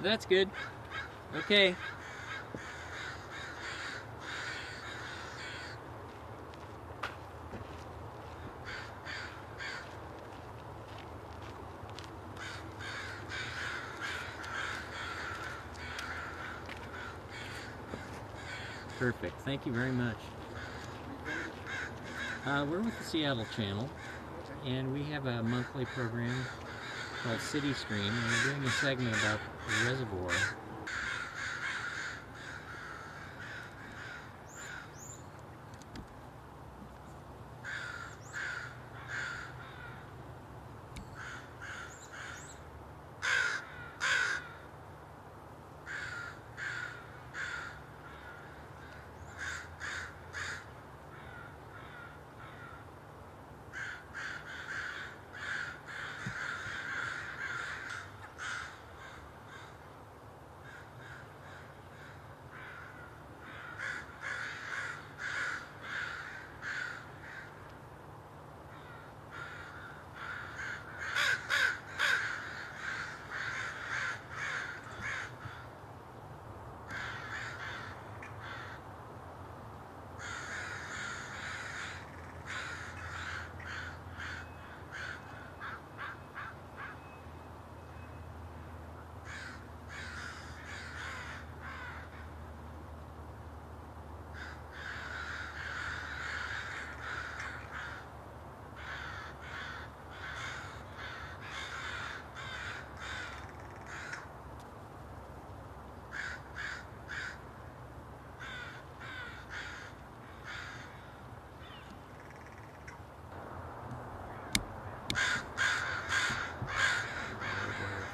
That's good. Okay. Perfect. Thank you very much. We're with the Seattle Channel, and we have a monthly program called City Stream, and we're doing a segment about the reservoir.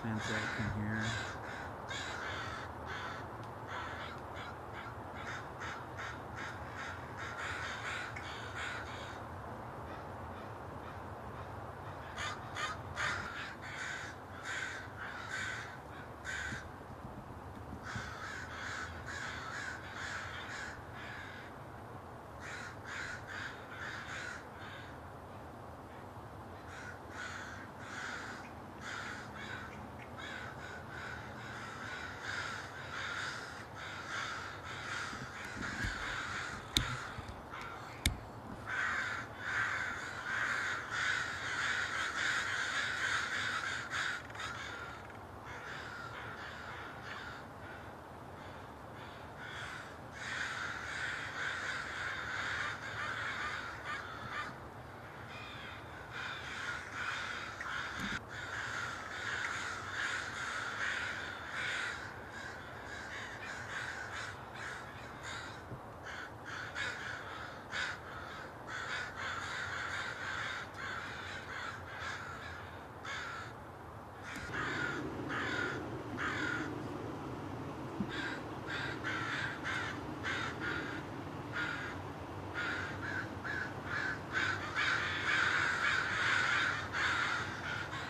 Fence out from here.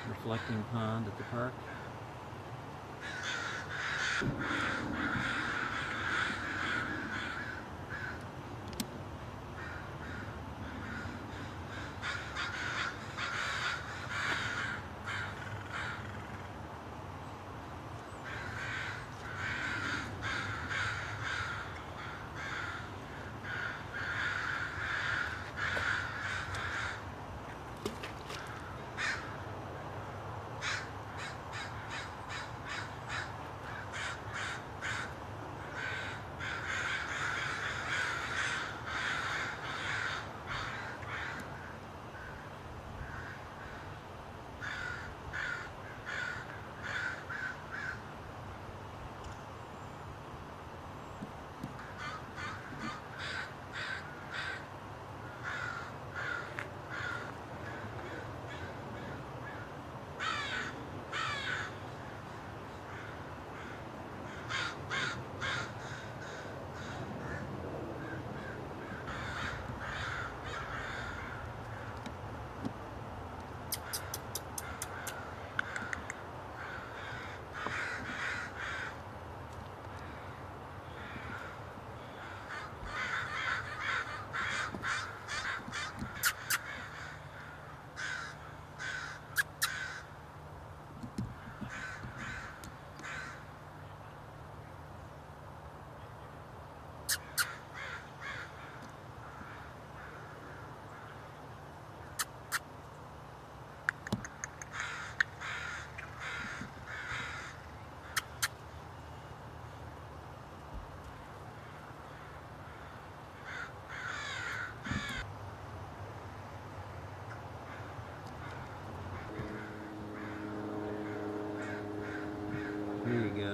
Reflecting pond at the park.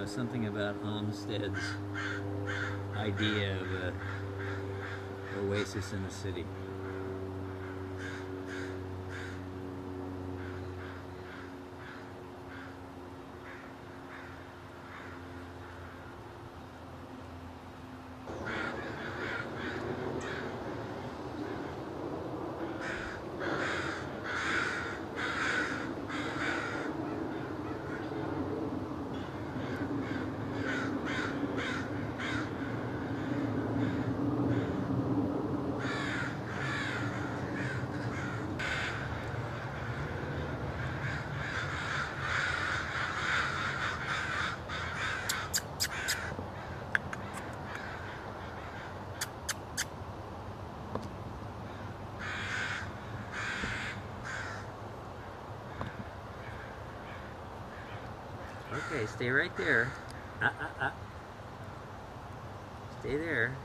something about Olmsted's idea of a oasis in the city. Okay, stay right there. Stay there.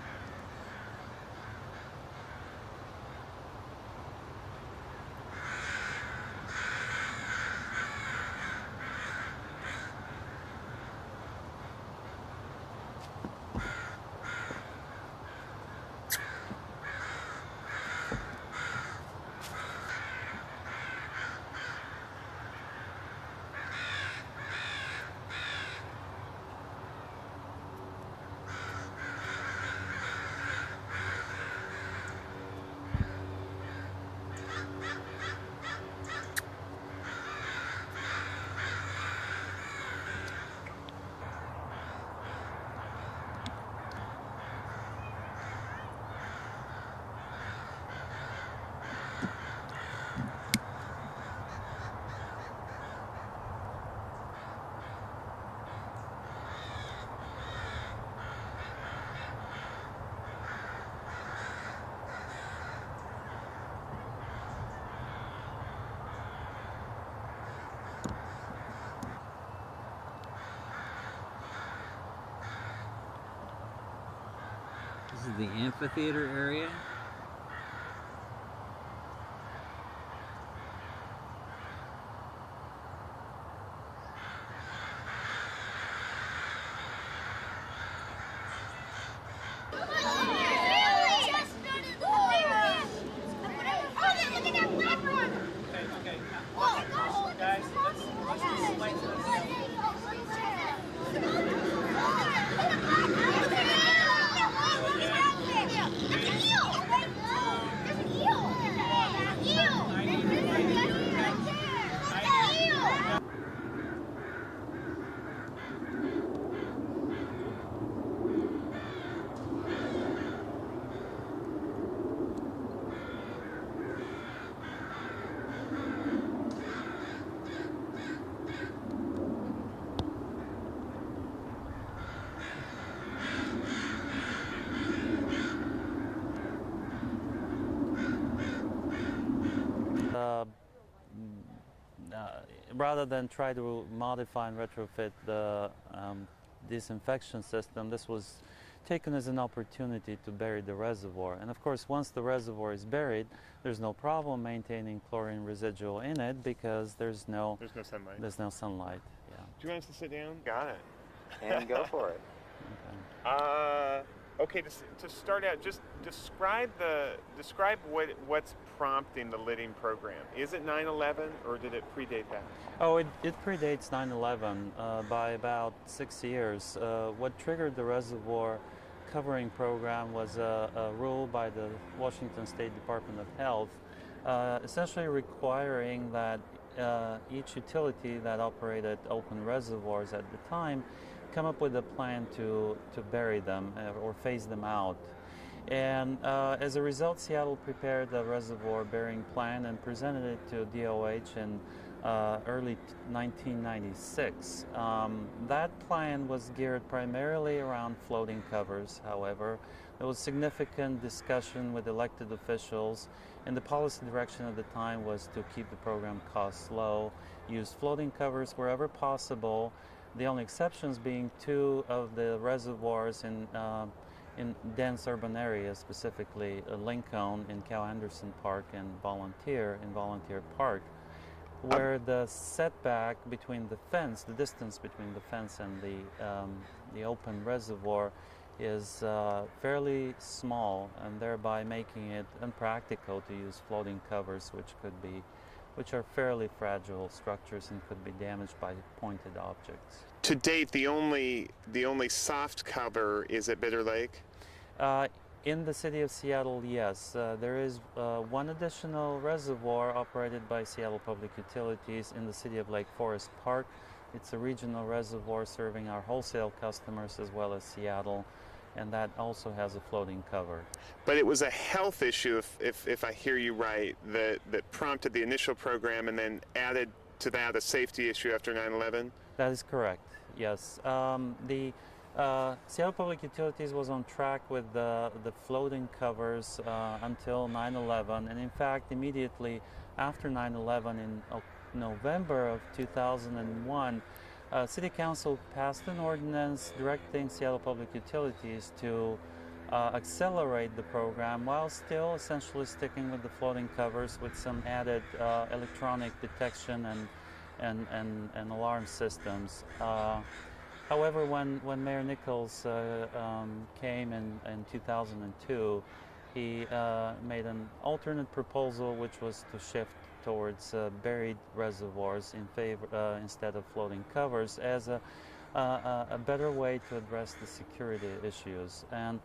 This is the amphitheater area. Rather than try to modify and retrofit the disinfection system, this was taken as an opportunity to bury the reservoir. And of course, once the reservoir is buried, there's no problem maintaining chlorine residual in it because there's no sunlight. There's no sunlight. Yeah. Do you want us to sit down? Got it. And go for it. Okay, to start out, just describe what's prompting the lidding program. Is it 9/11 or did it predate that? Oh, it predates 9/11 by about 6 years. What triggered the reservoir covering program was a rule by the Washington State Department of Health, essentially requiring that each utility that operated open reservoirs at the time come up with a plan to bury them or phase them out. And as a result, Seattle prepared a reservoir burying plan and presented it to DOH in early 1996. That plan was geared primarily around floating covers, however. There was significant discussion with elected officials, and the policy direction at the time was to keep the program costs low, use floating covers wherever possible, the only exceptions being two of the reservoirs in dense urban areas, specifically Lincoln in Cal Anderson Park and Volunteer in Volunteer Park. where the setback between the fence, the distance between the fence and the open reservoir is fairly small, and thereby making it impractical to use floating covers, which are fairly fragile structures and could be damaged by pointed objects. To date, the only soft cover is at Bitter Lake. In the city of Seattle, yes. There is one additional reservoir operated by Seattle Public Utilities in the city of Lake Forest Park. It's a regional reservoir serving our wholesale customers as well as Seattle, and that also has a floating cover. But it was a health issue, if I hear you right, that prompted the initial program and then added to that a safety issue after 9/11? That is correct, yes. The Seattle Public Utilities was on track with the floating covers until 9/11, and in fact immediately after 9/11 in November of 2001, City Council passed an ordinance directing Seattle Public Utilities to accelerate the program while still essentially sticking with the floating covers with some added electronic detection and alarm systems. However, when Mayor Nichols came in 2002, he made an alternate proposal, which was to shift towards buried reservoirs in favor instead of floating covers as a better way to address the security issues. And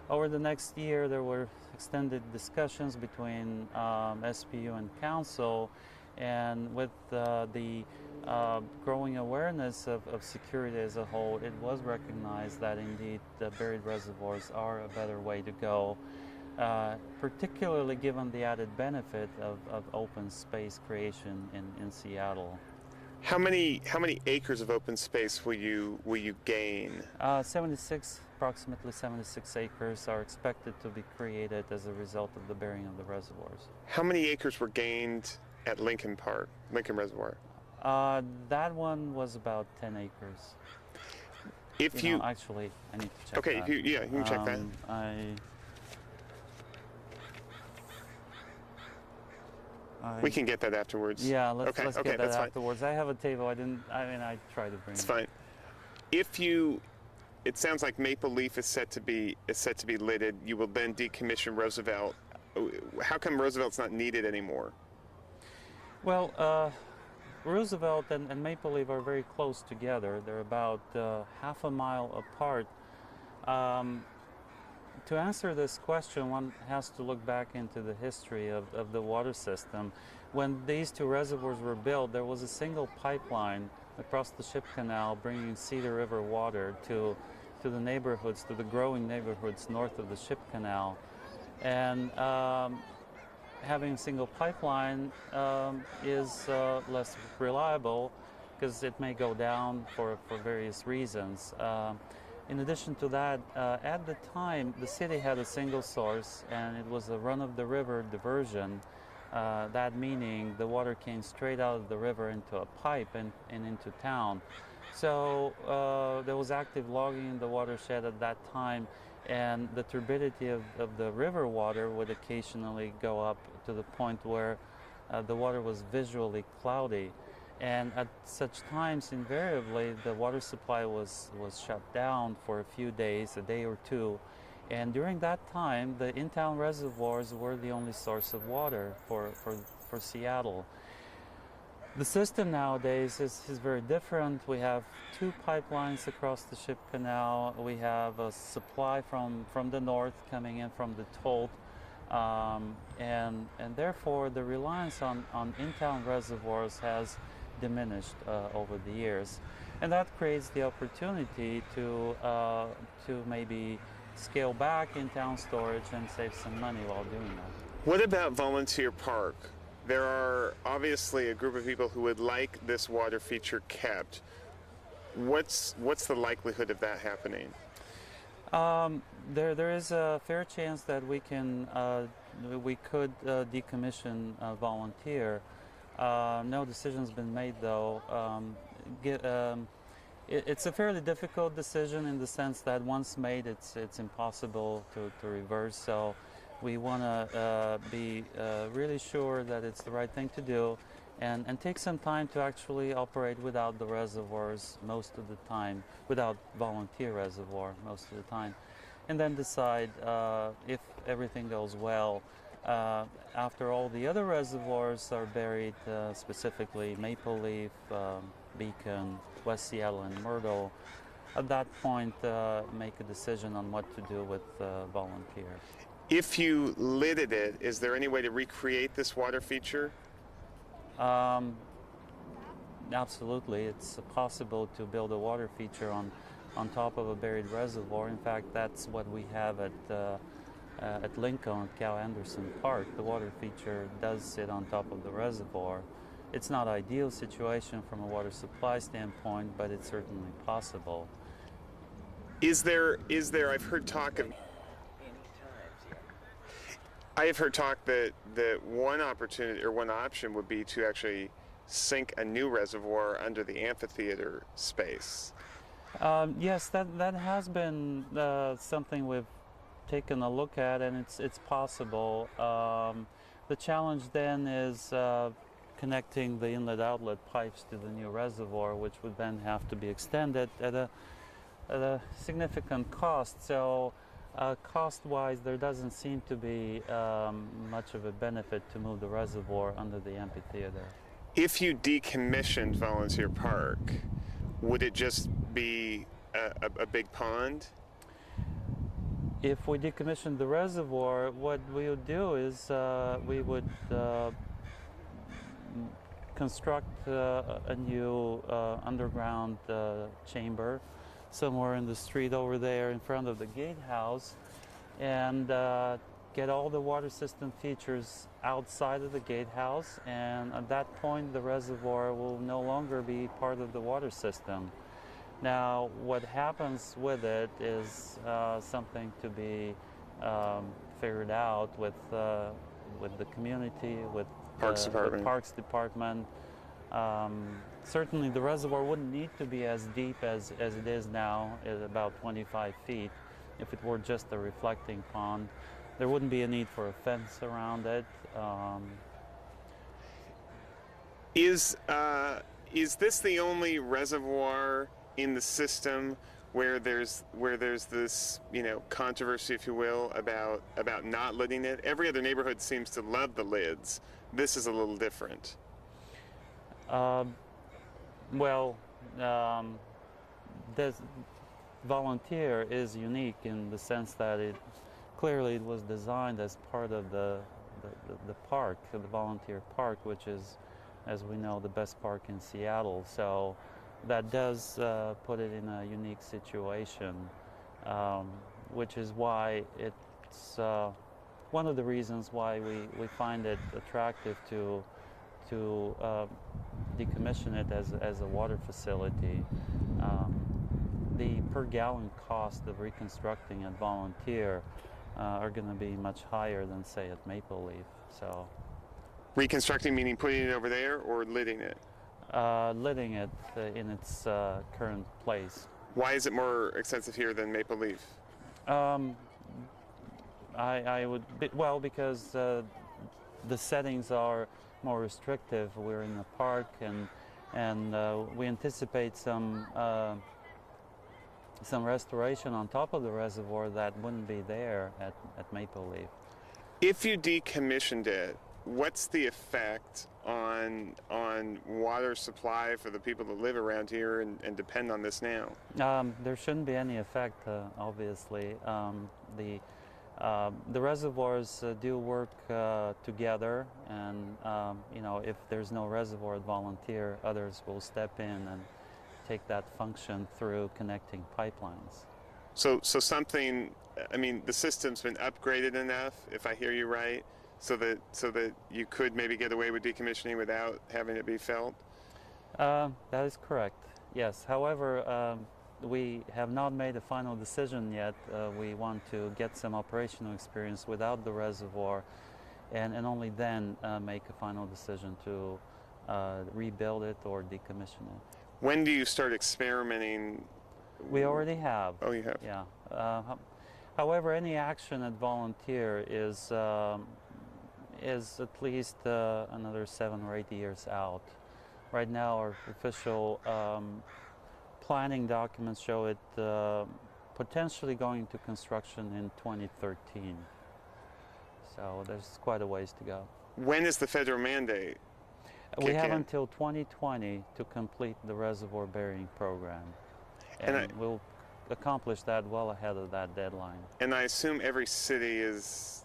over the next year, there were extended discussions between SPU and Council, and with the growing awareness of security as a whole, it was recognized that indeed the buried reservoirs are a better way to go, particularly given the added benefit of open space creation in Seattle. How many acres of open space will you gain? Approximately 76 acres are expected to be created as a result of the burying of the reservoirs. How many acres were gained at Lincoln Reservoir? That one was about 10 acres. If you actually, I need to check. Okay, that. you can check that. We can get that afterwards. Yeah, let's get that that's afterwards. fine. I have a table. I tried to bring It's it. fine. It sounds like Maple Leaf is set to be lidded. You will then decommission Roosevelt. How come Roosevelt's not needed anymore? Well, Roosevelt and Maple Leaf are very close together. They're about half a mile apart. To answer this question, one has to look back into the history of the water system. When these two reservoirs were built, there was a single pipeline across the Ship Canal bringing Cedar River water to the neighborhoods, to the growing neighborhoods north of the Ship Canal. And having a single pipeline is less reliable because it may go down for various reasons. In addition to that, at the time, the city had a single source, and it was a run-of-the-river diversion. That meaning the water came straight out of the river into a pipe and into town. So there was active logging in the watershed at that time, and the turbidity of the river water would occasionally go up to the point where the water was visually cloudy. And at such times, invariably, the water supply was shut down for a few days, a day or two. And during that time, the in-town reservoirs were the only source of water for Seattle. The system nowadays is very different. We have two pipelines across the Ship Canal. We have a supply from the north coming in from the Tolt. And therefore, the reliance on in-town reservoirs has diminished over the years, and that creates the opportunity to maybe scale back in-town storage and save some money while doing that. What about Volunteer Park? There are obviously a group of people who would like this water feature kept. What's the likelihood of that happening? There is a fair chance that we could decommission Volunteer. No decision's been made, though. It's a fairly difficult decision in the sense that once made, it's impossible to reverse. So we want to be really sure that it's the right thing to do, and take some time to actually operate without the reservoirs most of the time, without volunteer reservoir most of the time, and then decide if everything goes well. After all the other reservoirs are buried, specifically Maple Leaf, Beacon, West Seattle, and Myrtle, at that point make a decision on what to do with volunteer. If you lidded it, is there any way to recreate this water feature? Absolutely, it's possible to build a water feature on top of a buried reservoir. In fact, that's what we have at Lincoln, at Cal Anderson Park. The water feature does sit on top of the reservoir. It's not an ideal situation from a water supply standpoint, but it's certainly possible. Is there, I've heard talk of, I have heard talk that one opportunity or one option would be to actually sink a new reservoir under the amphitheater space. Yes, that has been something we've taken a look at, and it's possible. The challenge then is connecting the inlet-outlet pipes to the new reservoir, which would then have to be extended at a significant cost. So cost-wise, there doesn't seem to be much of a benefit to move the reservoir under the amphitheater. If you decommissioned Volunteer Park, would it just be a big pond? If we decommissioned the reservoir, what we would do is we would construct a new underground chamber somewhere in the street over there in front of the gatehouse, and get all the water system features outside of the gatehouse, and at that point the reservoir will no longer be part of the water system. Now, what happens with it is something to be figured out with the community, with Parks Department. the Parks Department. Certainly, the reservoir wouldn't need to be as deep as it is now, at about 25 feet. If it were just a reflecting pond, there wouldn't be a need for a fence around it. Is this the only reservoir in the system where there's this, you know, controversy, if you will, about not lidding it? Every other neighborhood seems to love the lids. This is a little different. This volunteer is unique in the sense that it was designed as part of the park, the volunteer park, which is, as we know, the best park in Seattle. So that does put it in a unique situation, which is why it's one of the reasons why we find it attractive to decommission it as a water facility. The per gallon cost of reconstructing at Volunteer are going to be much higher than, say, at Maple Leaf. So Reconstructing meaning putting it over there or lidding it? Lidding it in its current place. Why is it more expensive here than Maple Leaf? I would because the settings are more restrictive. We're in a park, and we anticipate some restoration on top of the reservoir that wouldn't be there at Maple Leaf. If you decommissioned it, what's the effect on water supply for the people that live around here and depend on this now? There shouldn't be any effect, obviously. The reservoirs do work together, and if there's no reservoir at Volunteer, others will step in and take that function through connecting pipelines. So something, I mean, the system's been upgraded enough, if I hear you right, so that you could maybe get away with decommissioning without having it be felt? That is correct, yes. However, we have not made a final decision yet. We want to get some operational experience without the reservoir, and only then make a final decision to rebuild it or decommission it. When do you start experimenting? We already have. Oh, you have? Yeah. However, any action at Volunteer is is at least another 7 or 8 years out. Right now, our official planning documents show it potentially going into construction in 2013. So there's quite a ways to go. When is the federal mandate? We Kick have in. until 2020 to complete the reservoir burying program, And and we'll accomplish that well ahead of that deadline. And I assume every city is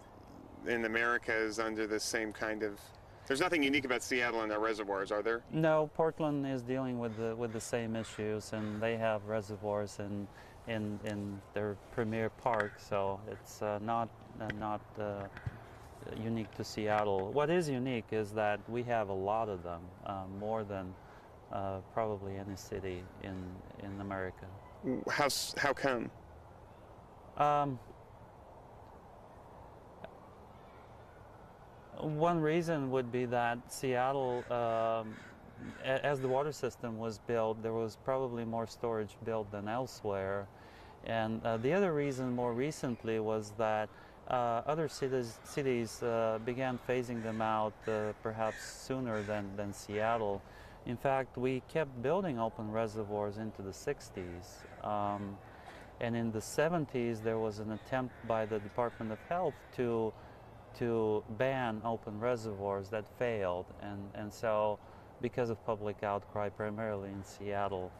in America is under the same kind of. There's nothing unique about Seattle and our reservoirs, are there? No, Portland is dealing with the same issues, and they have reservoirs in their premier park, so it's not unique to Seattle. What is unique is that we have a lot of them, more than probably any city in America. How come? One reason would be that Seattle, as the water system was built, there was probably more storage built than elsewhere. And the other reason more recently was that other cities began phasing them out perhaps sooner than Seattle. In fact, we kept building open reservoirs into the 60s. And in the 70s, there was an attempt by the Department of Health to ban open reservoirs that failed, and so because of public outcry primarily in Seattle.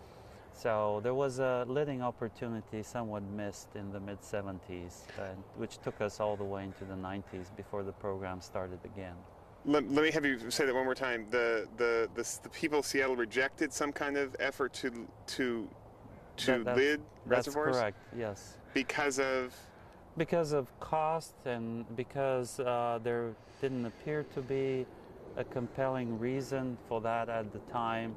So there was a letting opportunity somewhat missed in the mid-70s, which took us all the way into the 90s before the program started again. Let me have you say that one more time. The people of Seattle rejected some kind of effort to lid reservoirs? That's correct, yes. Because of cost, and because there didn't appear to be a compelling reason for that at the time.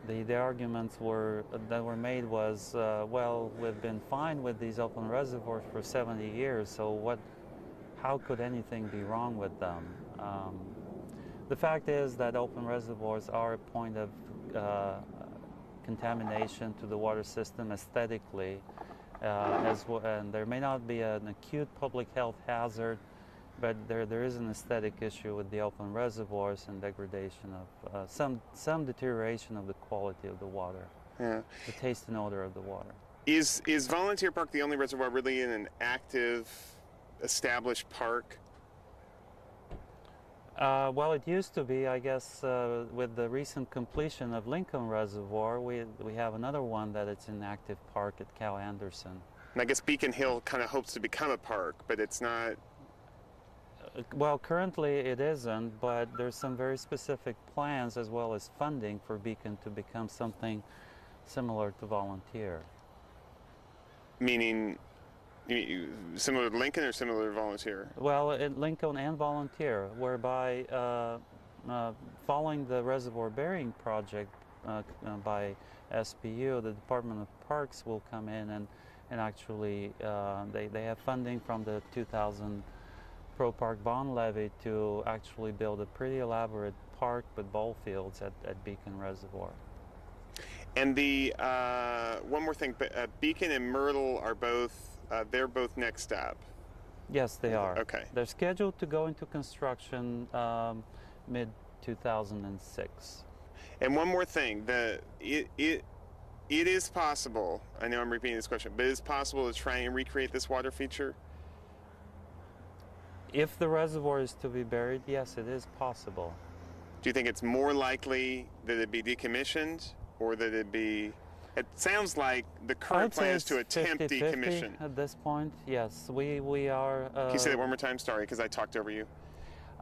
The arguments that were made was, well, we've been fine with these open reservoirs for 70 years, so how could anything be wrong with them? The fact is that open reservoirs are a point of contamination to the water system aesthetically, and there may not be an acute public health hazard, but there is an aesthetic issue with the open reservoirs and degradation of some deterioration of the quality of the water, yeah. the taste and odor of the water. Is Volunteer Park the only reservoir really in an active, established park? Well, it used to be, I guess, with the recent completion of Lincoln Reservoir, we have another one that it's in active park at Cal Anderson. And I guess Beacon Hill kind of hopes to become a park, but it's not. Well, currently it isn't, but there's some very specific plans as well as funding for Beacon to become something similar to Volunteer. Meaning, similar to Lincoln or similar to Volunteer? Well, at Lincoln and Volunteer, whereby following the reservoir burying project by SPU, the Department of Parks will come in and actually they have funding from the 2000 Pro Park bond levy to actually build a pretty elaborate park with ball fields at Beacon Reservoir. And the one more thing, Beacon and Myrtle are both they're both next up. Yes, they are. Okay. They're scheduled to go into construction mid 2006. And one more thing, it is possible. I know I'm repeating this question, but it is possible to try and recreate this water feature. If the reservoir is to be buried, yes, it is possible. Do you think it's more likely that it be decommissioned, or that it be? It sounds like the current I'd say plan is to it's attempt 50-50 decommission. at this point. Yes, we are. Can you say that one more time? Sorry, because I talked over you.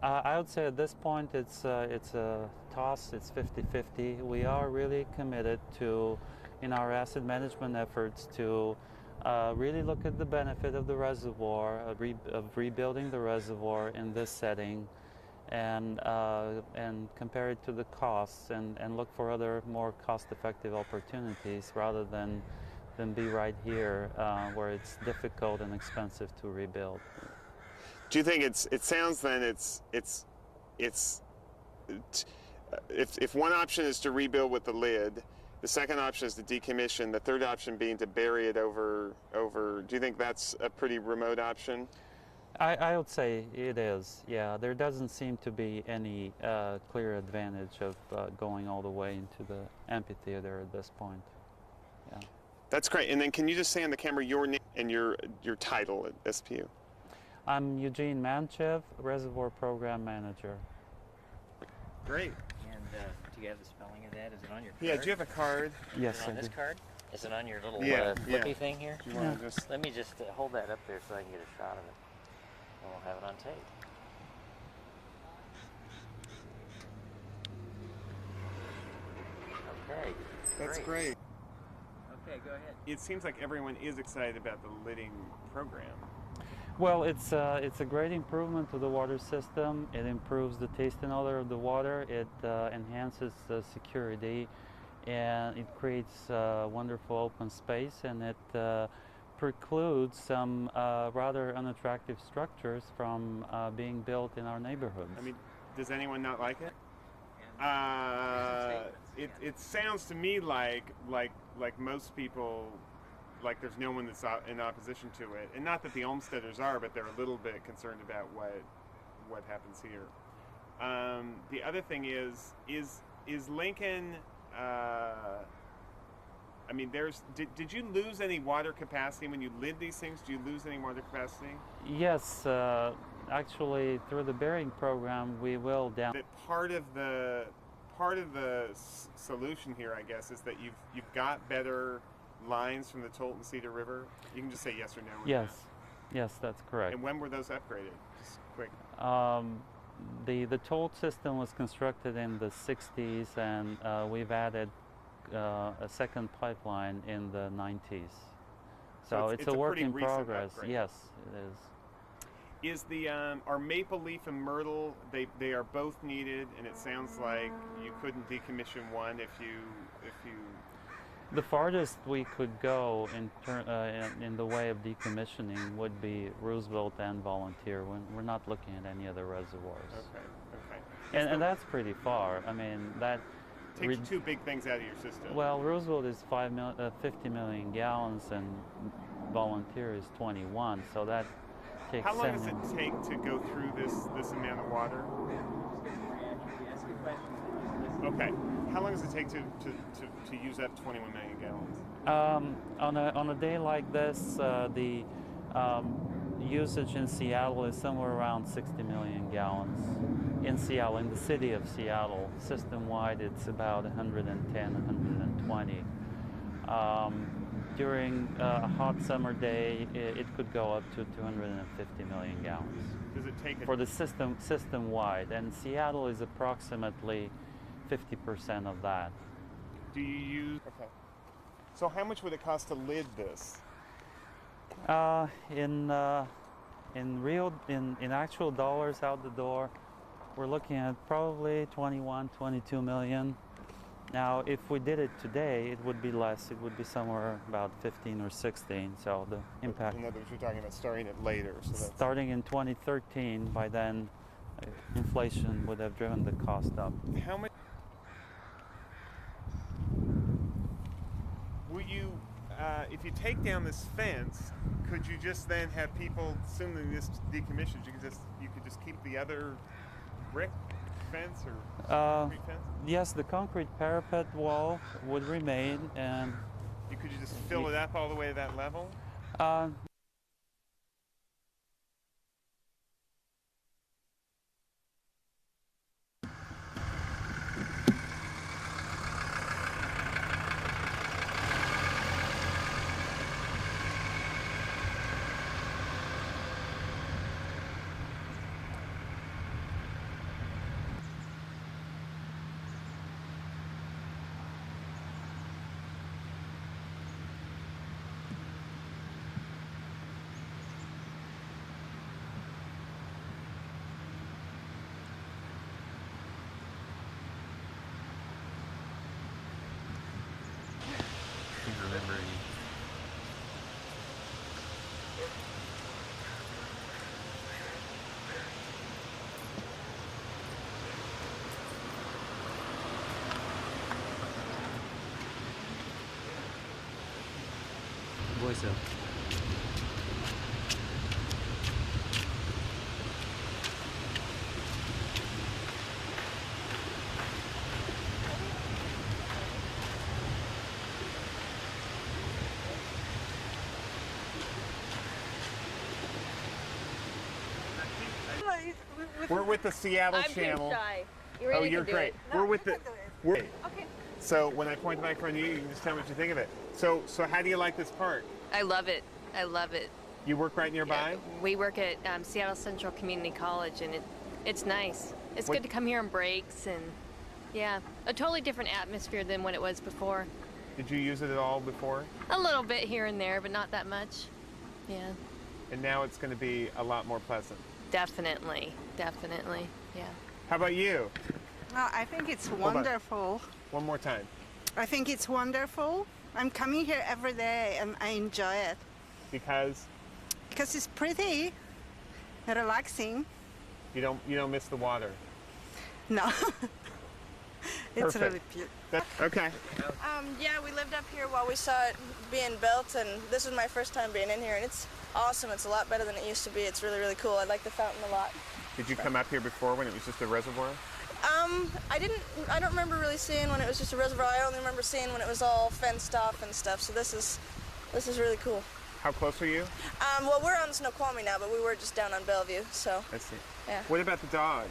I would say at this point it's a toss. It's 50-50. We are really committed to, in our asset management efforts, to really look at the benefit of the reservoir, of rebuilding the reservoir in this setting, and compare it to the costs, and look for other more cost-effective opportunities rather than be right here where it's difficult and expensive to rebuild. Do you think it sounds then if one option is to rebuild with the lid, the second option is to decommission, the third option being to bury it over, do you think that's a pretty remote option? I would say it is. Yeah, there doesn't seem to be any clear advantage of going all the way into the amphitheater at this point. Yeah. That's great. And then can you just say on the camera your name and your title at SPU? I'm Eugene Manchev, Reservoir Program Manager. Great. And do you have the spelling of that? Is it on your card? Yeah, do you have a card? Yes, Is it I on this do. card? Is it on your little Yeah, flippy yeah. thing here? Do you want to just... Let me just hold that up there so I can get a shot of it. And we'll have it on tape. Okay. That's great. Okay, go ahead. It seems like everyone is excited about the lidding program. Well, it's a great improvement to the water system. It improves the taste and odor of the water. It enhances security, and it creates wonderful open space, and it precludes some rather unattractive structures from being built in our neighborhoods. I mean, does anyone not like it? It sounds to me like most people, like there's no one that's in opposition to it, and not that the Olmsteaders are, but they're a little bit concerned about what happens here. The other thing is Lincoln. I mean, did you lose any water capacity when you lid these things? Do you lose any water capacity? Yes, actually, through the bearing program, we will down. That part of the solution here, I guess, is that you've got better lines from the Tolton Cedar River. You can just say yes or no. Yes, yes, that's correct. And when were those upgraded? Just quick. The toll system was constructed in the 60s, and we've added a second pipeline in the 90s. So it's a work pretty in recent progress. upgrade. Yes, it is. Is the are Maple Leaf and Myrtle? They are both needed, and it sounds like you couldn't decommission one if you. The farthest we could go in the way of decommissioning would be Roosevelt and Volunteer. We're not looking at any other reservoirs. Okay. And that's pretty far. I mean, that Takes two big things out of your system. well, Roosevelt is 50 million gallons, and Volunteer is 21. So that takes. How long does it take to go through this amount of water? Okay. How long does it take to use up 21 million gallons? On a day like this, the usage in Seattle is somewhere around 60 million gallons. In Seattle, in the city of Seattle, system-wide, it's about 110, 120. During a hot summer day, it could go up to 250 million gallons. Does it take for the system-wide, and Seattle is approximately 50% of that. Do you use? Okay. So how much would it cost to lid this? In actual dollars out the door, we're looking at probably 21, 22 million. Now, if we did it today, it would be less. It would be somewhere about 15 or 16. So the impact. In other words, you're talking about starting it later. So that's... Starting in 2013, by then, inflation would have driven the cost up. How much? Will you, if you take down this fence, could you just then have people, assuming this decommissions, you could just keep the other brick fence or concrete fence? Yes, the concrete parapet wall would remain, and Could you just fill it up all the way to that level? Voice up. We're with the Seattle I'm Channel. too shy. You Oh, really you're can do great. it. We're with the. We're, Okay. so when I point the microphone at you, you can just tell me what you think of it. So how do you like this park? I love it. I love it. You work right nearby? We work at Seattle Central Community College, and it's nice. It's What- good to come here on breaks, and yeah, a totally different atmosphere than when it was before. Did you use it at all before? A little bit here and there, but not that much. Yeah, And now it's going to be a lot more pleasant. definitely, definitely. Yeah. How about you? Oh, I think it's on. wonderful. One more time. I think it's wonderful. I'm coming here every day and I enjoy it Because because it's pretty, relaxing. you don't miss the water. No, it's Perfect. really beautiful. Okay. Yeah, we lived up here while we saw it being built, and this was my first time being in here, and it's awesome. It's a lot better than it used to be. It's really, really cool. I like the fountain a lot. Did you come up here before when it was just a reservoir? I don't remember really seeing when it was just a reservoir. I only remember seeing when it was all fenced off and stuff. So this is really cool. How close are you? Well, we're on Snoqualmie now, but we were just down on Bellevue. So I see. yeah, What about the dog?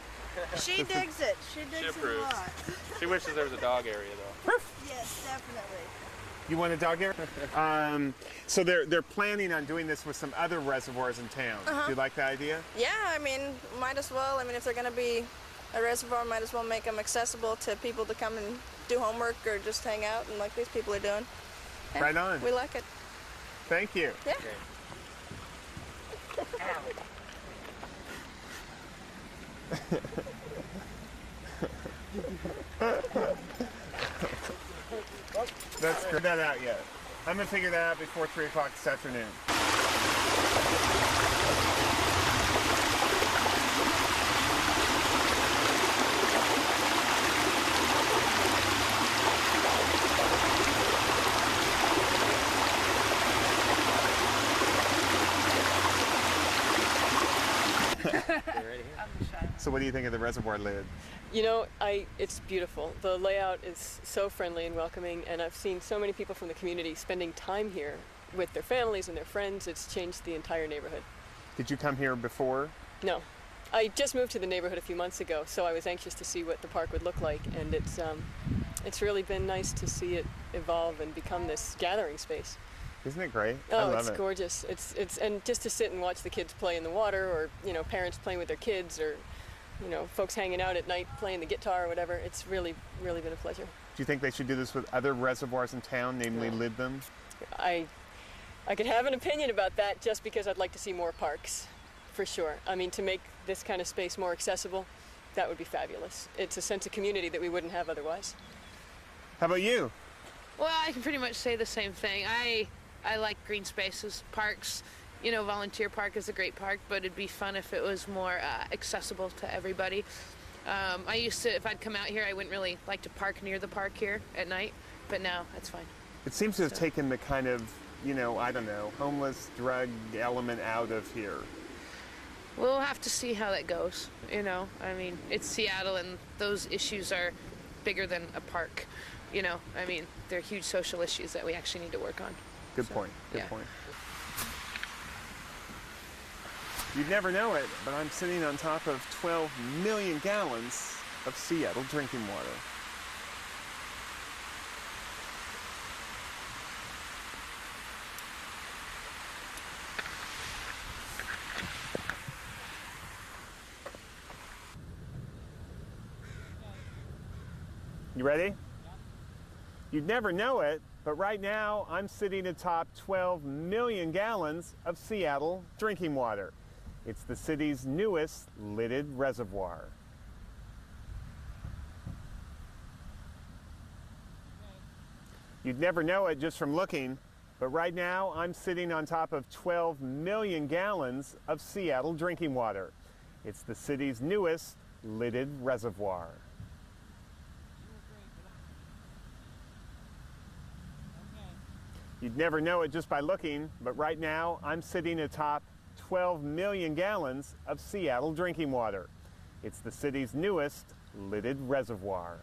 she digs it. She digs it a lot. She wishes there was a dog area though. Yes, definitely. You want a dog here? So they're planning on doing this with some other reservoirs in town. Do you like the idea? Yeah, I mean, might as well. I mean, if they're going to be a reservoir, might as well make them accessible to people to come and do homework or just hang out, and like these people are doing. Yeah, Right on. We like it. Thank you. Yeah. That's good. That out yet. I'm gonna figure that out before 3 o'clock this afternoon. So what do you think of the reservoir lid? You know, it's beautiful. The layout is so friendly and welcoming, and I've seen so many people from the community spending time here with their families and their friends. It's changed the entire neighborhood. Did you come here before? No, I just moved to the neighborhood a few months ago, so I was anxious to see what the park would look like, and it's really been nice to see it evolve and become this gathering space. Isn't it great? I Oh, love it's it. gorgeous. It's and just to sit and watch the kids play in the water, or parents playing with their kids, or folks hanging out at night playing the guitar or whatever. It's really, really been a pleasure. Do you think they should do this with other reservoirs in town, namely lid them? I could have an opinion about that just because I'd like to see more parks, for sure. I mean, to make this kind of space more accessible, that would be fabulous. It's a sense of community that we wouldn't have otherwise. How about you? Well, I can pretty much say the same thing. I like green spaces, parks. Volunteer Park is a great park, but it'd be fun if it was more accessible to everybody. I used to, if I'd come out here, I wouldn't really like to park near the park here at night, but now that's fine. It seems to have taken the kind of, I don't know, homeless drug element out of here. We'll have to see how that goes. I mean, it's Seattle, and those issues are bigger than a park. I mean, they're huge social issues that we actually need to work on. Good point. Good yeah. point. You'd never know it, but I'm sitting on top of 12 million gallons of Seattle drinking water. You ready? You'd never know it, but right now I'm sitting atop 12 million gallons of Seattle drinking water. It's the city's newest lidded reservoir. You'd never know it just from looking, but right now I'm sitting on top of 12 million gallons of Seattle drinking water. It's the city's newest lidded reservoir. You'd never know it just by looking, but right now I'm sitting atop 12 million gallons of Seattle drinking water. It's the city's newest lidded reservoir.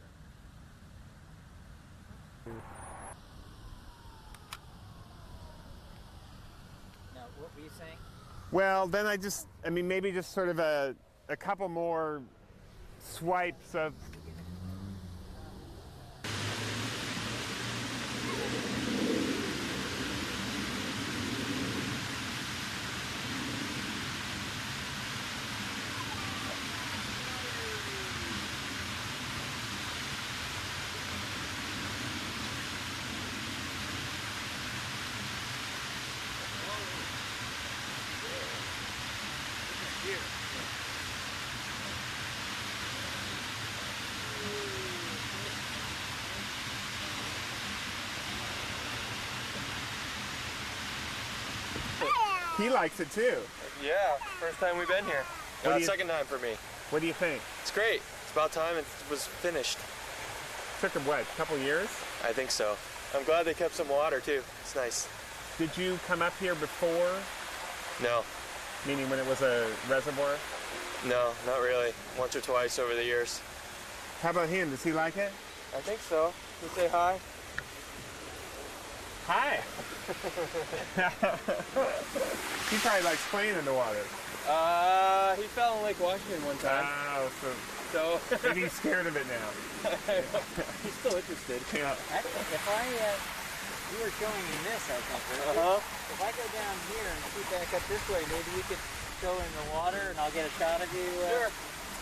Now, what were you saying? Well, then maybe just sort of a a couple more swipes of. He likes it too. Yeah, first time we've been here. Second time for me. What do you think? It's great. It's about time it was finished. Took him what, a couple years? I think so. I'm glad they kept some water too. It's nice. Did you come up here before? No. Meaning when it was a reservoir? No, not really. Once or twice over the years. How about him? Does he like it? I think so. Can you say hi? Hi. He probably likes playing in the water. He fell in Lake Washington one time. Oh, So and he's scared of it now. he's still interested. Yeah. Actually, if you were showing him this, I think, right? Uh-huh. If I go down here and shoot back up this way, maybe you could go in the water and I'll get a shot of you,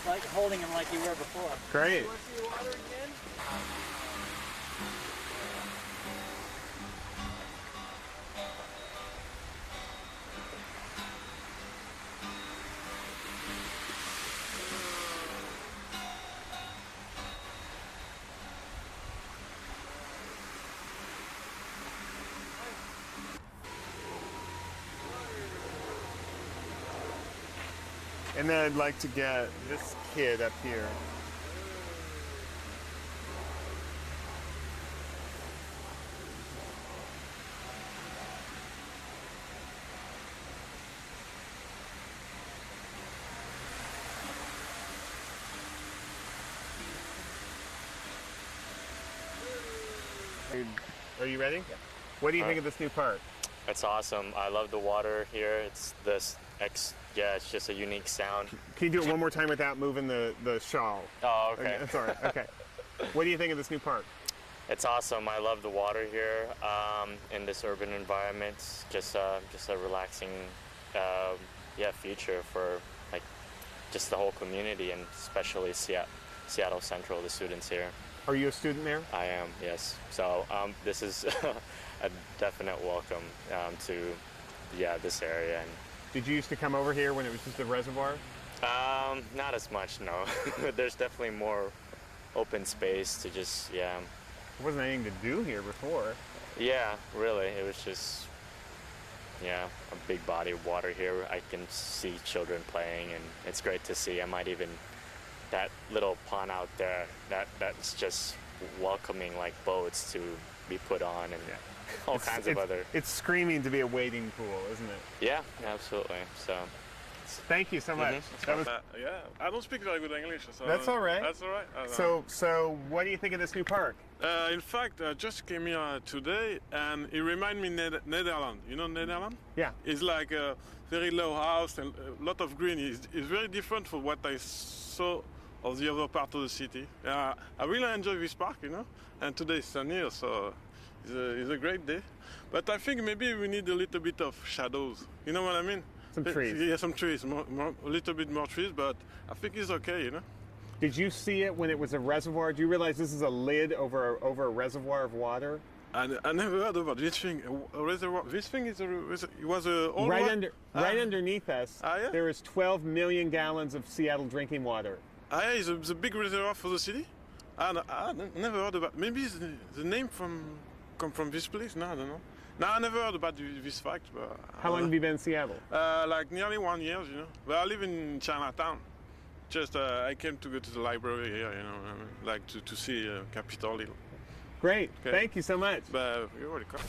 like holding him like you were before. Great. You want to see the water again? And then I'd like to get this kid up here. Are you ready? Yeah. What do you think of this new park? It's awesome. I love the water here. It's it's just a unique sound. Can you do it one more time without moving the shawl? Oh, okay. That's all right. Okay. What do you think of this new park? It's awesome. I love the water here in this urban environment. Just a relaxing, future for like just the whole community and especially Seattle Central, the students here. Are you a student there? I am, yes. So this is a definite welcome to this area. And did you used to come over here when it was just a reservoir? Not as much, no. There's definitely more open space to just, There wasn't anything to do here before. Yeah, really. It was just, a big body of water here. I can see children playing, and it's great to see. That little pond out there, that's just welcoming like boats to be put on and all kinds of other. It's screaming to be a wading pool, isn't it? Yeah, absolutely. So. Thank you so much. That was, I don't speak very good English. So that's all right. That's all right. So what do you think of this new park? In fact, I just came here today, and it reminds me Netherlands. You know Netherlands? Yeah. It's like a very low house and a lot of green. It's very different from what I saw of the other part of the city. I really enjoy this park, and today is sunny, so it's a great day. But I think maybe we need a little bit of shadows. You know what I mean? Some trees. Yeah, some trees, a little bit more trees, but I think it's okay, Did you see it when it was a reservoir? Do you realize this is a lid over a reservoir of water? I never heard about this thing. A reservoir. This thing is it was a old right one? underneath us. Yeah? There is 12 million gallons of Seattle drinking water. Yeah, it's a big reservoir for the city. I never heard about. Maybe the name come from this place. No, I don't know. No, I never heard about this fact. But How long have you been in Seattle? Like nearly 1 year, But I live in Chinatown. Just I came to go to the library here, like to see Capitol Hill. Great. Okay. Thank you so much. But you're welcome.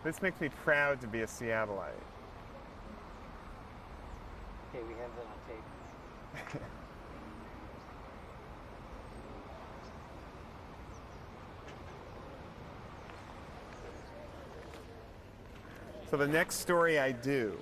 This makes me proud to be a Seattleite. Okay, we have that on tape. So the next story I do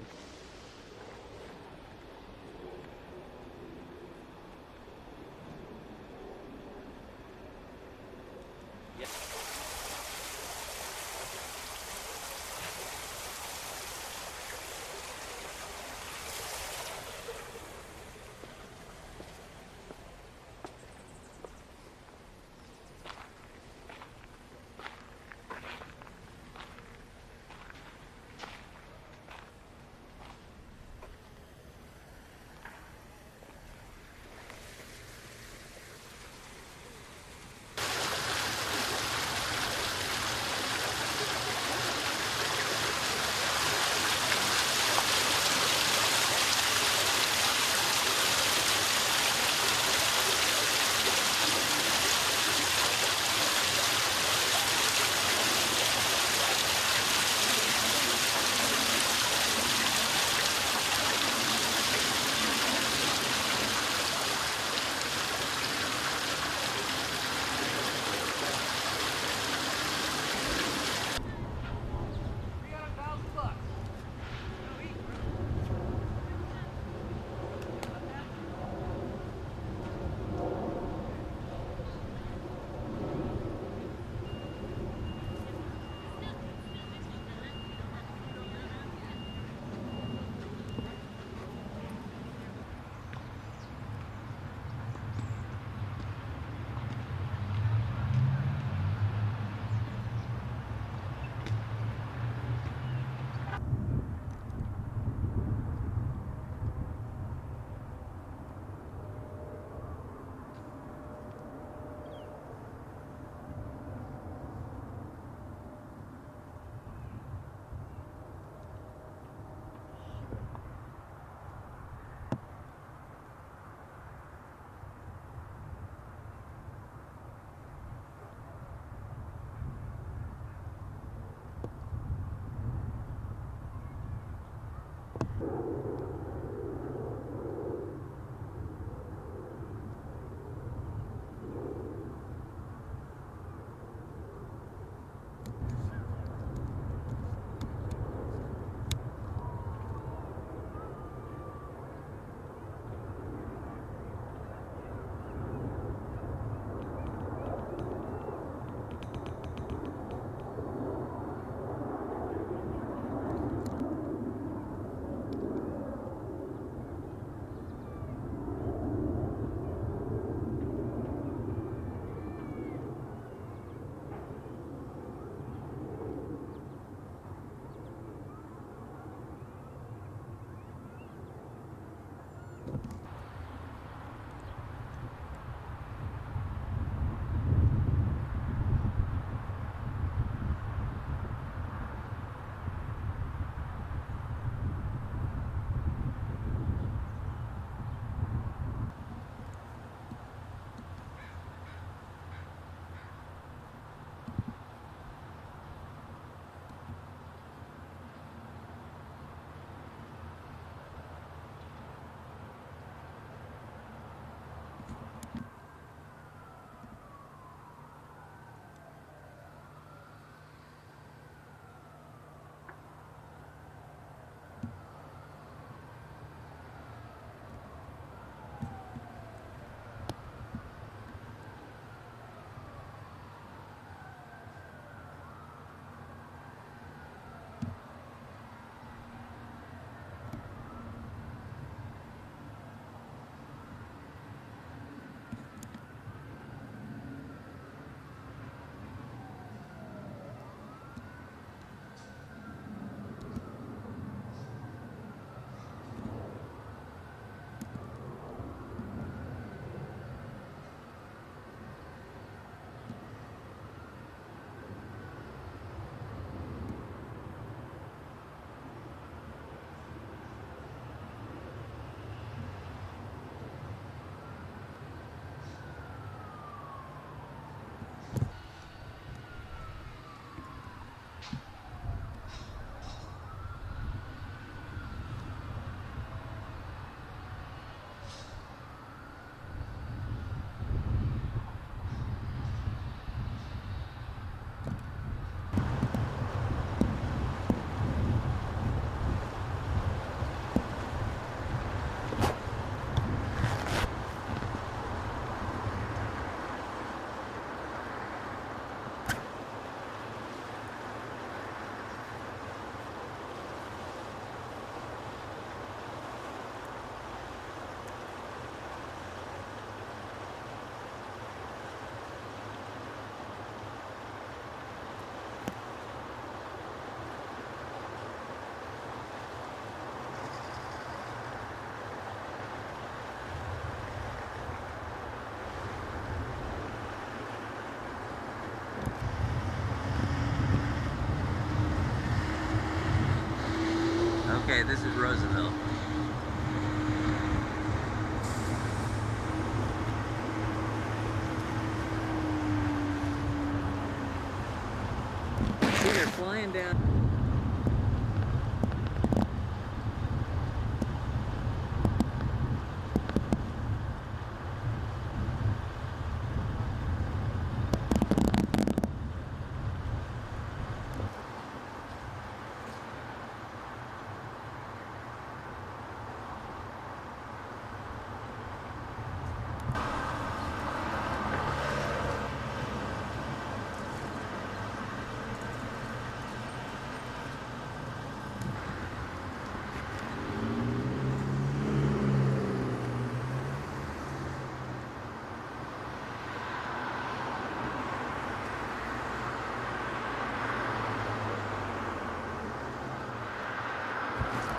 flying down.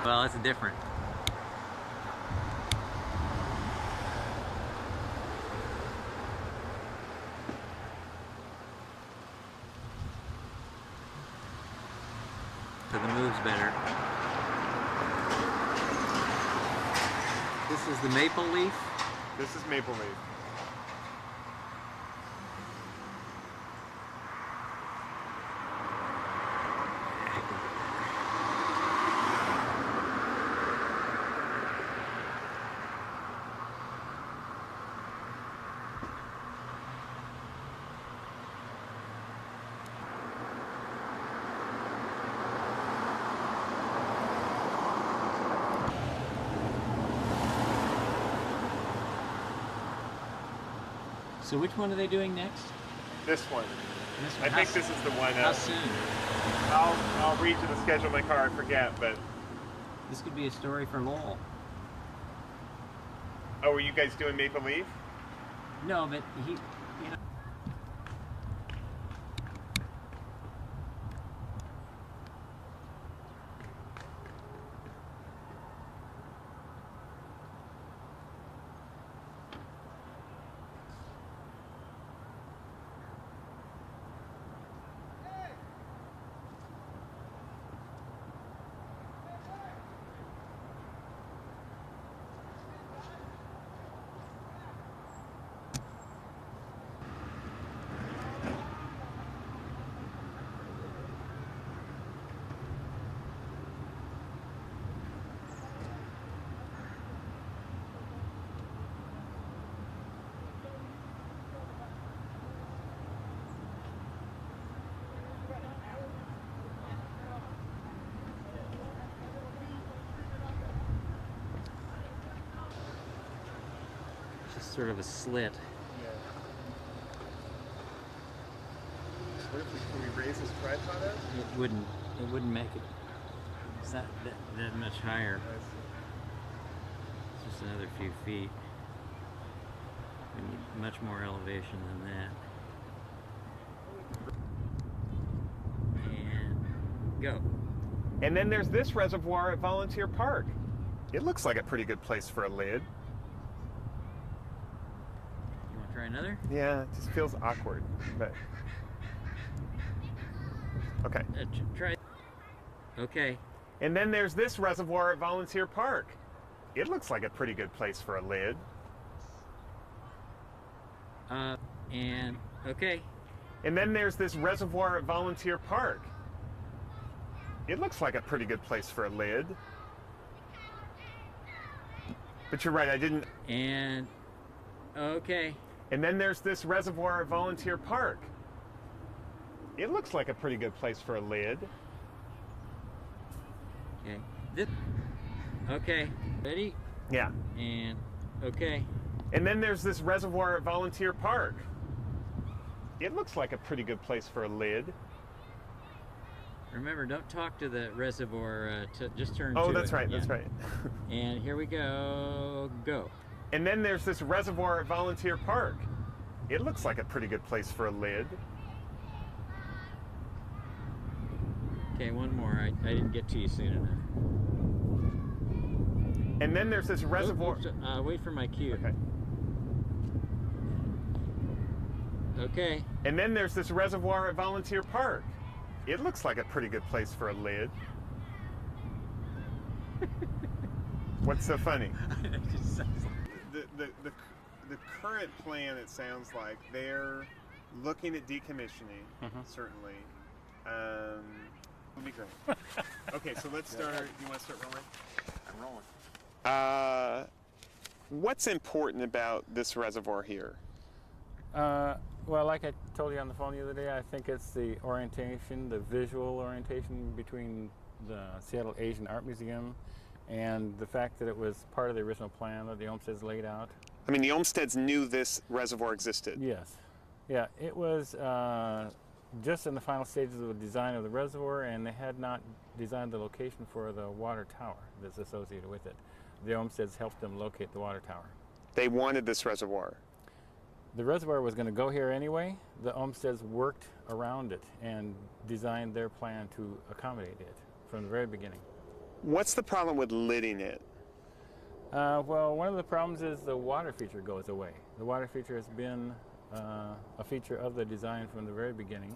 Well, it's different. So the move's better. This is the Maple Leaf. This is Maple Leaf. So which one are they doing next? This one. This I think this is the one. How soon? I'll read you the schedule in my car. I forget, but This could be a story for Lowell. oh, were you guys doing Maple Leaf? No, but he, you know. Just sort of a slit. What if can we raise this tripod up? It wouldn't make it. It's not that much higher. It's just another few feet. We need much more elevation than that. And go. And then there's this reservoir at Volunteer Park. It looks like a pretty good place for a lid. You want to try another? Yeah, it just feels awkward, but okay. Try. Okay. And then there's this reservoir at Volunteer Park. It looks like a pretty good place for a lid. And okay. And then there's this reservoir at Volunteer Park. It looks like a pretty good place for a lid. But you're right, I didn't. And okay. And then there's this reservoir at Volunteer Park. It looks like a pretty good place for a lid. Okay. This. Okay. Ready? Yeah. And okay. And then there's this reservoir at Volunteer Park. It looks like a pretty good place for a lid. Remember, don't talk to the reservoir. Just turn to it. Oh, that's right. Yeah. That's right. And here we go. Go. And then there's this reservoir at Volunteer Park. It looks like a pretty good place for a lid. Okay, one more. I didn't get to you soon enough. And then there's this reservoir. Oops, wait for my cue. Okay. Okay. And then there's this reservoir at Volunteer Park. It looks like a pretty good place for a lid. What's so funny? It just sounds like... The current plan, it sounds like they're looking at decommissioning, certainly. Would be great. Okay, so let's start. You want to start rolling? I'm rolling. What's important about this reservoir here? Well, like I told you on the phone the other day, I think it's the orientation, the visual orientation between the Seattle Asian Art Museum and the fact that it was part of the original plan that the Olmsteds laid out. I mean, the Olmsteds knew this reservoir existed. Yes. Yeah, it was just in the final stages of the design of the reservoir, and they had not designed the location for the water tower that's associated with it. The Olmsteds helped them locate the water tower. They wanted this reservoir. The reservoir was going to go here anyway. The Olmsteds worked around it and designed their plan to accommodate it from the very beginning. What's the problem with lidding it? Well, one of the problems is the water feature goes away. The water feature has been a feature of the design from the very beginning.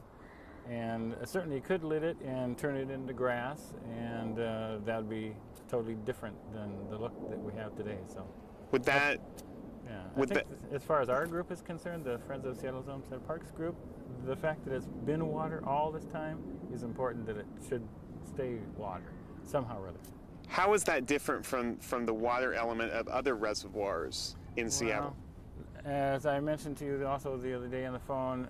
And certainly you could lid it and turn it into grass, and that would be totally different than the look that we have today. So, would that... Yeah, I think as far as our group is concerned, the Friends of Seattle's Olmsted Parks group, the fact that it's been water all this time is important, that it should stay water, somehow or other. How is that different from the water element of other reservoirs in Seattle? As I mentioned to you also the other day on the phone,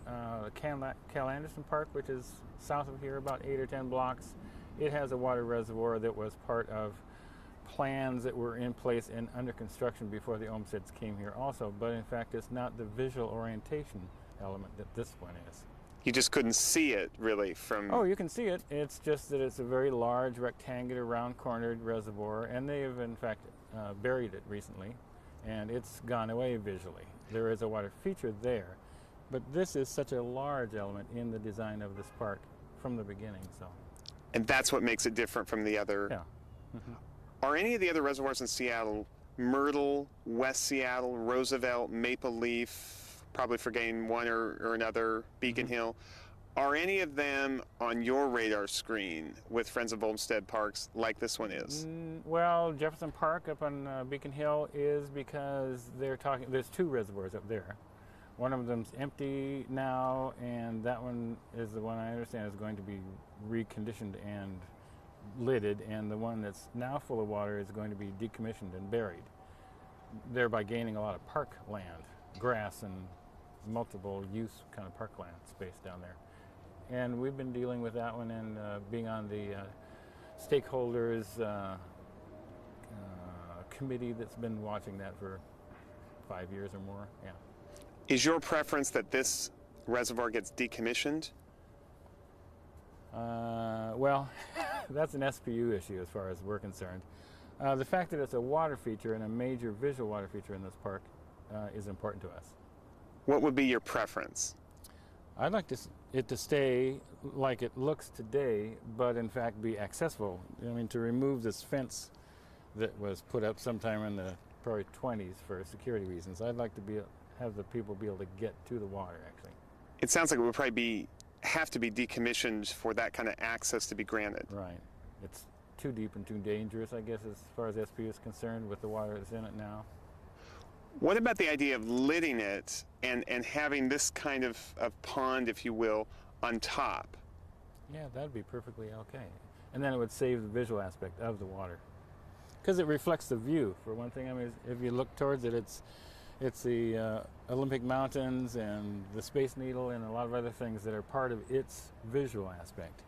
Cal Anderson Park, which is south of here, about 8 or 10 blocks, it has a water reservoir that was part of plans that were in place and under construction before the Olmsteds came here also, but in fact it's not the visual orientation element that this one is. You just couldn't see it really from... Oh, you can see it. It's just that it's a very large rectangular round-cornered reservoir, and they have in fact buried it recently, and it's gone away visually. There is a water feature there, but this is such a large element in the design of this park from the beginning. So. And that's what makes it different from the other... Yeah. Mm-hmm. Are any of the other reservoirs in Seattle, Myrtle, West Seattle, Roosevelt, Maple Leaf, probably forgetting one or another, Beacon Hill, are any of them on your radar screen with Friends of Olmsted Parks like this one is? Well, Jefferson Park up on Beacon Hill is because there's 2 reservoirs up there. One of them's empty now, and that one is the one I understand is going to be reconditioned and lidded, and the one that's now full of water is going to be decommissioned and buried, thereby gaining a lot of park land, grass and multiple use kind of parkland space down there. And we've been dealing with that one and being on the stakeholders committee that's been watching that for 5 years or more. Yeah. Is your preference that this reservoir gets decommissioned? Well, that's an SPU issue as far as we're concerned. The fact that it's a water feature and a major visual water feature in this park is important to us. What would be your preference? I'd like it to stay like it looks today, but in fact be accessible. I mean, to remove this fence that was put up sometime in the probably 20s for security reasons. I'd like to have the people be able to get to the water, actually. It sounds like it would probably have to be decommissioned for that kind of access to be granted. Right. It's too deep and too dangerous, I guess, as far as SPU is concerned with the water that's in it now. What about the idea of lidding it and having this kind of pond, if you will, on top? Yeah, that'd be perfectly okay. And then it would save the visual aspect of the water. Because it reflects the view, for one thing. I mean, if you look towards it, it's the Olympic Mountains and the Space Needle and a lot of other things that are part of its visual aspect.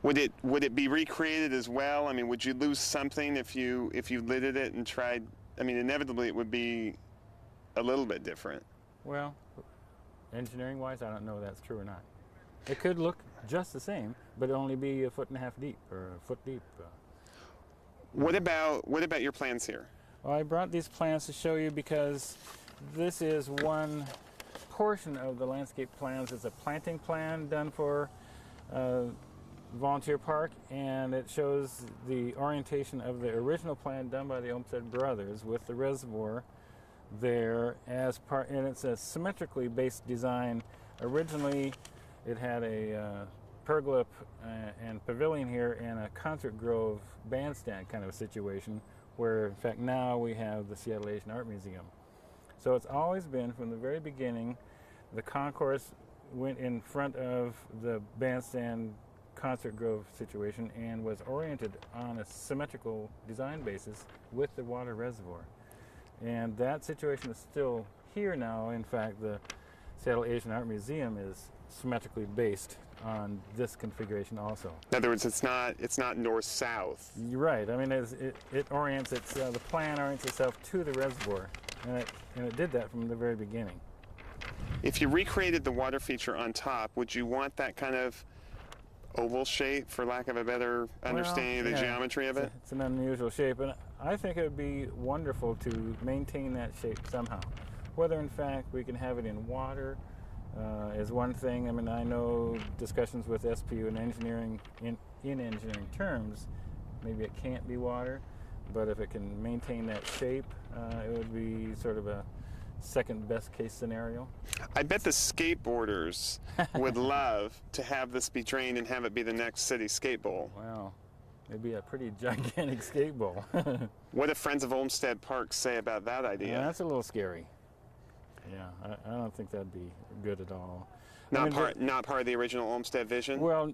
Would it be recreated as well? I mean, would you lose something if you lidded it and tried? I mean, inevitably it would be a little bit different. Well, engineering-wise, I don't know if that's true or not. It could look just the same, but only be 1.5 foot deep or a foot deep. What about your plans here? Well, I brought these plans to show you because this is one portion of the landscape plans. It's a planting plan done for Volunteer Park, and it shows the orientation of the original plan done by the Olmsted brothers with the reservoir there as part, and it's a symmetrically based design. Originally, it had a pergola and pavilion here and a concert grove bandstand kind of a situation, where in fact now we have the Seattle Asian Art Museum. So it's always been, from the very beginning, the concourse went in front of the bandstand concert grove situation and was oriented on a symmetrical design basis with the water reservoir. And that situation is still here now. In fact, the Seattle Asian Art Museum is symmetrically based on this configuration also. In other words, it's not north-south. You're right. I mean, it orients the plan orients itself to the reservoir, and it did that from the very beginning. If you recreated the water feature on top, would you want that kind of oval shape, for lack of a better understanding of the geometry of it? It's an unusual shape, and I think it would be wonderful to maintain that shape somehow. Whether in fact we can have it in water is one thing. I mean, I know discussions with SPU and engineering in engineering terms, maybe it can't be water, but if it can maintain that shape, it would be sort of a second best case scenario. I bet the skateboarders would love to have this be drained and have it be the next city skate bowl. Wow, it'd be a pretty gigantic skate bowl. What do Friends of Olmsted Park say about that idea? That's a little scary. Yeah, I don't think that'd be good at all. Not part of the original Olmsted vision? Well,